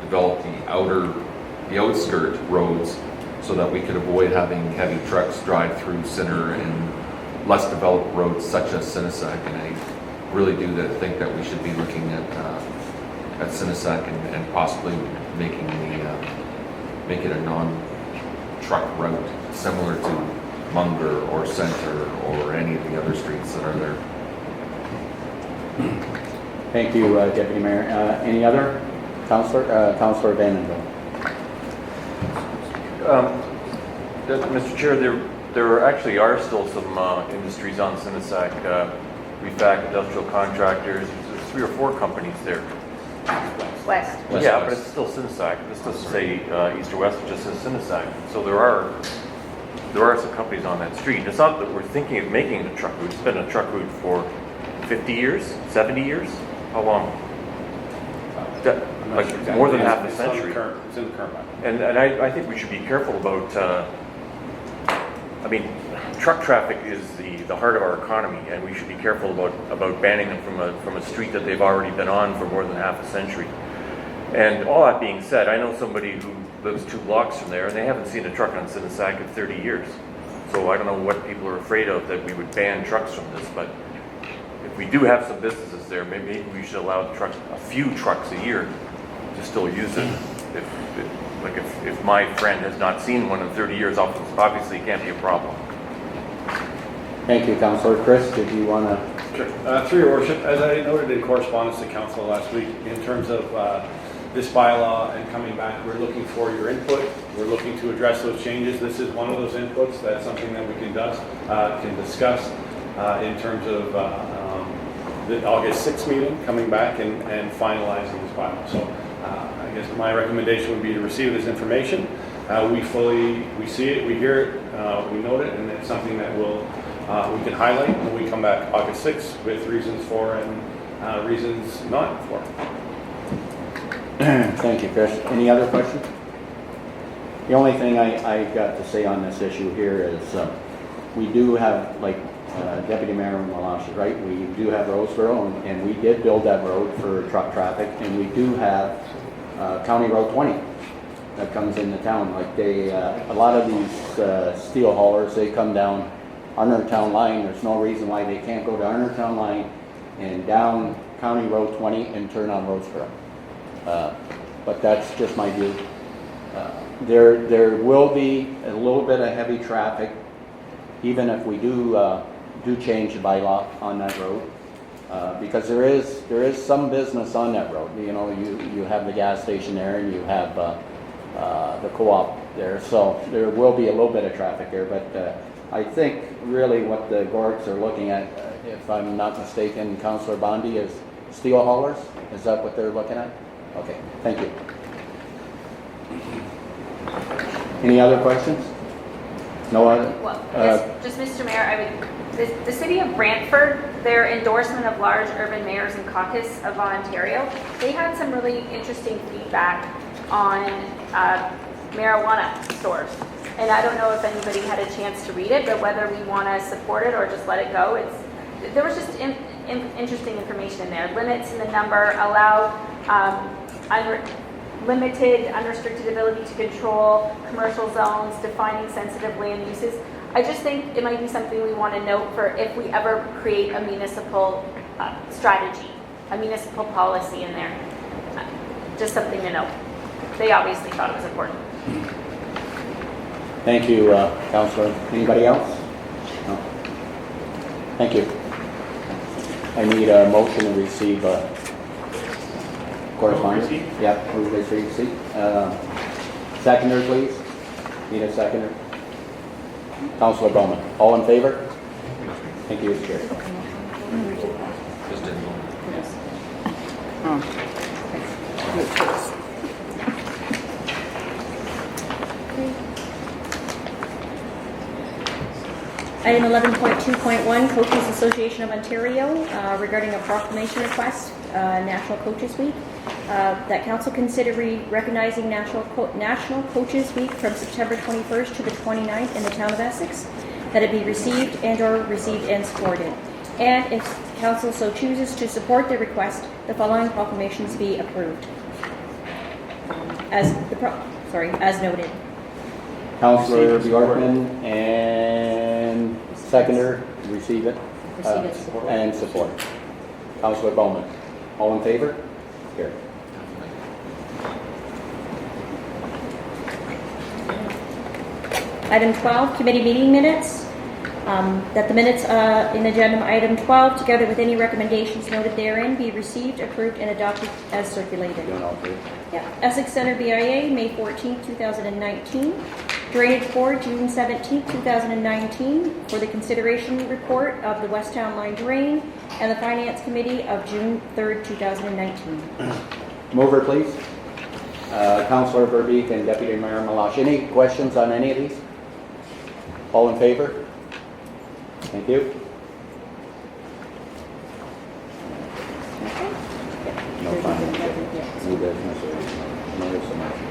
S8: develop the outskirt roads so that we could avoid having heavy trucks drive through Sinner and less developed roads such as Sinisac. And I really do think that we should be looking at Sinisac and possibly making make it a non-truck route similar to Munger or Center or any of the other streets that are there.
S1: Thank you, Deputy Mayor. Any other? Councillor Vandenville.
S9: Mr. Chair, there actually are still some industries on Sinisac, refac, industrial contractors. There's 3 or 4 companies there.
S5: West.
S9: Yeah, but it's still Sinisac. This doesn't say east or west, it just says Sinisac. So there are some companies on that street. It's not that we're thinking of making it a truck route. It's been a truck route for 50 years, 70 years? How long? Like more than half a century.
S7: It's in the current bylaw.
S9: And I think we should be careful about, I mean, truck traffic is the heart of our economy, and we should be careful about banning them from a street that they've already been on for more than half a century. And all that being said, I know somebody who lives 2 blocks from there, and they haven't seen a truck on Sinisac in 30 years. So I don't know what people are afraid of, that we would ban trucks from this, but if we do have some businesses there, maybe we should allow a few trucks a year to still use it. If my friend has not seen one in 30 years, obviously it can't be a problem.
S1: Thank you, Councillor. Chris, did you want to?
S7: Sure. Through your worship, as I noted in correspondence to council last week, in terms of this bylaw and coming back, we're looking for your input. We're looking to address those changes. This is one of those inputs. That's something that we can discuss in terms of the August 6th meeting, coming back and finalizing this bylaw. So I guess my recommendation would be to receive this information. We see it, we hear it, we note it, and it's something that we can highlight when we come back August 6th with reasons for and reasons not for.
S1: Thank you, Chris. Any other questions? The only thing I got to say on this issue here is we do have, like Deputy Mayor Malash is right, we do have Roseboro, and we did build that road for truck traffic, and we do have County Road 20 that comes into town. Like a lot of these steel haulers, they come down Arner Town Line. There's no reason why they can't go to Arner Town Line and down County Road 20 and turn on Roseboro. But that's just my view. There will be a little bit of heavy traffic, even if we do change the bylaw on that road, because there is some business on that road. You know, you have the gas station there, and you have the co-op there, so there will be a little bit of traffic there. But I think really what the Gorks are looking at, if I'm not mistaken, Councillor Bondi, is steel haulers. Is that what they're looking at? Okay, thank you. Any other questions? No other?
S5: Well, yes, just Mr. Mayor, the city of Brantford, their endorsement of large urban mayors and caucus of Ontario, they had some really interesting feedback on marijuana stores. And I don't know if anybody had a chance to read it, but whether we want to support it or just let it go, there was just interesting information in there. Limits in the number, allow limited, unrestricted ability to control commercial zones, defining sensitive land uses. I just think it might be something we want to note for if we ever create a municipal strategy, a municipal policy in there. Just something to note. They obviously thought it was important.
S1: Thank you, Councillor. Anybody else? No. Thank you. I need a motion to receive correspondence. Yeah, move to receive. Seconder, please. Need a seconder. Councillor Bowman. All in favor? Thank you, Chair.
S8: Just didn't know.
S2: Item 11.2.1, Coaches Association of Ontario, regarding a proclamation request, National Coaches Week. That council consider recognizing National Coaches Week from September 21st to the 29th in the town of Essex, that it be received and supported. And if council so chooses to support the request, the following proclamations be approved. As noted.
S1: Councillor Bjorkman and seconder, receive it.
S2: Receive it, support.
S1: And support. Councillor Bowman. All in favor? Here.
S2: Item 12, committee meeting minutes. That the minutes in agenda item 12, together with any recommendations noted therein, be received, approved, and adopted as circulated.
S1: Doing all three.
S2: Yeah. Essex Centre BIA, May 14, 2019. Drainage Board, June 17, 2019, for the consideration report of the West Town Line Drain, and the Finance Committee of June 3, 2019.
S1: Mover, please. Councillor Verbeek and Deputy Mayor Malash. Any questions on any of these? All in favor? Thank you. No finance. New business. No submission.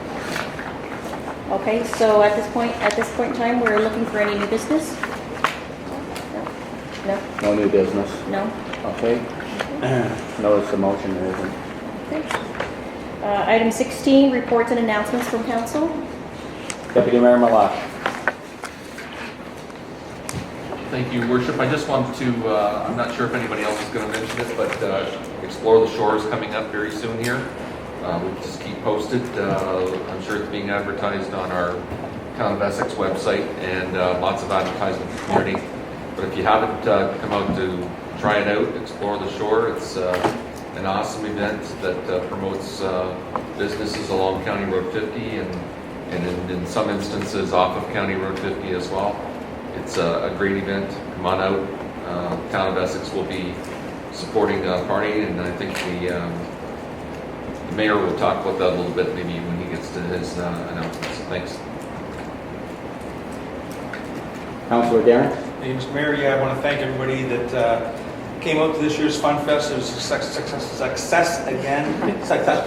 S2: Okay, so at this point in time, we're looking for any new business? No?
S1: No new business.
S2: No?
S1: Okay. Notice the motion there isn't.
S2: Okay. Item 16, reports and announcements from council.
S1: Deputy Mayor Malash.
S8: Thank you, Worship. I just wanted to, I'm not sure if anybody else is going to mention it, but Explore the Shore is coming up very soon here. We'll just keep posted. I'm sure it's being advertised on our Town of Essex website and lots of advertising for the community. But if you haven't come out to try it out, Explore the Shore, it's an awesome event that promotes businesses along County Road 50 and in some instances off of County Road 50 as well. It's a great event. Come on out. Town of Essex will be supporting the party, and I think the mayor will talk about that a little bit maybe when he gets to his announcements. Thanks.
S1: Councillor Darren.
S10: Hey, Mr. Mayor, I want to thank everybody that came out to this year's Fun Fest. It was a success again. Success.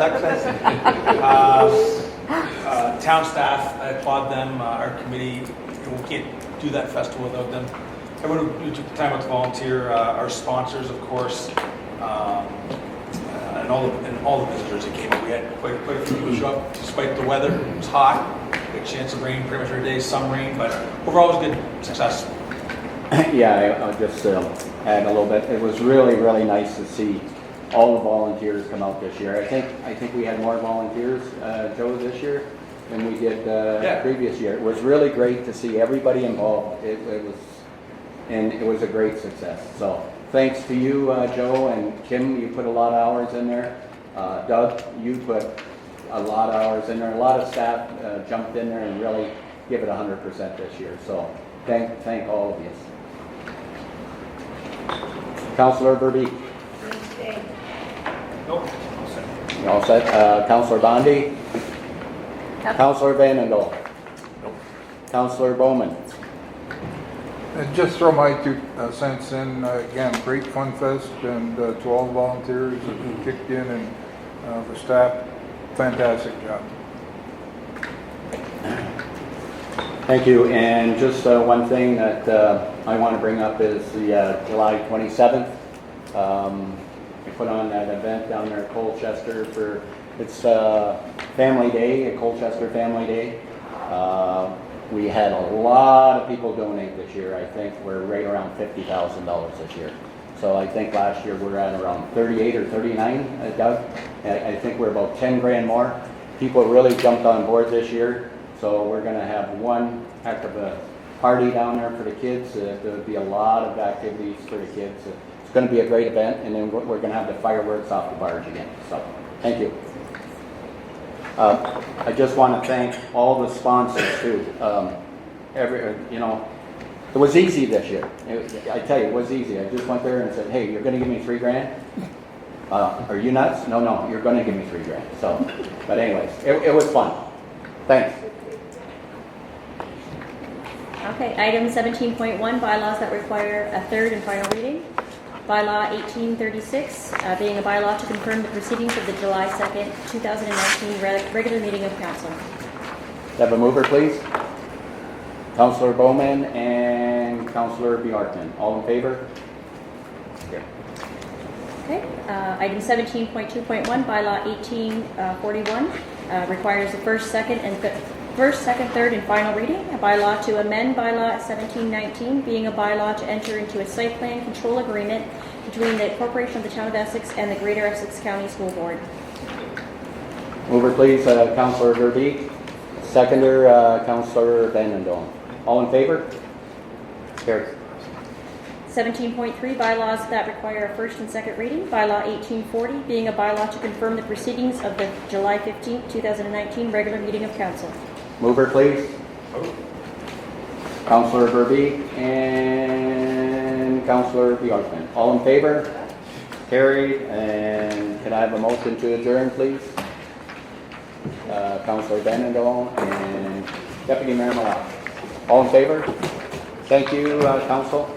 S10: Town staff, I applaud them. Our committee, we can't do that festival without them. Everyone who took the time out to volunteer, our sponsors, of course, and all the visitors that came. We had quite a few people show up despite the weather. It was hot. We had a chance of rain pretty much every day, some rain, but overall it was good success.
S1: Yeah, I'll just add a little bit. It was really, really nice to see all the volunteers come out this year. I think we had more volunteers, Joe, this year than we did previous year. It was really great to see everybody involved. It was a great success. So thanks to you, Joe, and Kim. You put a lot of hours in there. Doug, you put a lot of hours in there. A lot of staff jumped in there and really give it 100% this year. So thank all of you. Councillor Verbeek.
S10: Nope.
S1: You all set? Councillor Bondi?
S5: Nope.
S1: Councillor Vanendel?
S9: Nope.
S1: Councillor Bowman?
S11: And just throw my 2 cents in, again, great fun fest, and to all the volunteers who kicked in, and the staff, fantastic job.
S1: Thank you. And just one thing that I want to bring up is the July 27th put on that event down there at Colchester for, it's Family Day, a Colchester Family Day. We had a lot of people donate this year. I think we're right around $50,000 this year. So I think last year we were at around 38 or 39, Doug. I think we're about 10 grand more. People really jumped on board this year. So we're gonna have one heck of a party down there for the kids. There'll be a lot of activities for the kids. It's gonna be a great event, and then we're gonna have the fireworks off the barge again. So, thank you. I just want to thank all the sponsors too. It was easy this year. I tell you, it was easy. I just went there and said, "Hey, you're going to give me $3 grand? Are you nuts? No, you're going to give me $3 grand." So, but anyways, it was fun. Thanks.
S2: Okay, item 17.1, bylaws that require a third and final reading. Bylaw 1836, being a bylaw to confirm the proceedings of the July 2nd, 2019 regular meeting of council.
S1: Have a mover, please. Councillor Bowman and Councillor Bjorkman. All in favor? Here.
S2: Okay, item 17.2.1, bylaw 1841, requires the first, second, third, and final reading. A bylaw to amend bylaw 1719, being a bylaw to enter into a site plan control agreement between the Corporation of the Town of Essex and the Greater Essex County School Board.
S1: Mover, please, Councillor Verbeek. Seconder, Councillor Vandendorn. All in favor? Carried.
S2: 17.3, bylaws that require a first and second reading. Bylaw 1840, being a bylaw to confirm the proceedings of the July 15, 2019 regular meeting of council.
S1: Mover, please. Councillor Verbeek and Councillor Bjorkman. All in favor? Carried. And can I have a motion to adjourn, please? Councillor Vandendorn and Deputy Mayor Malak. All in favor? Thank you, Council.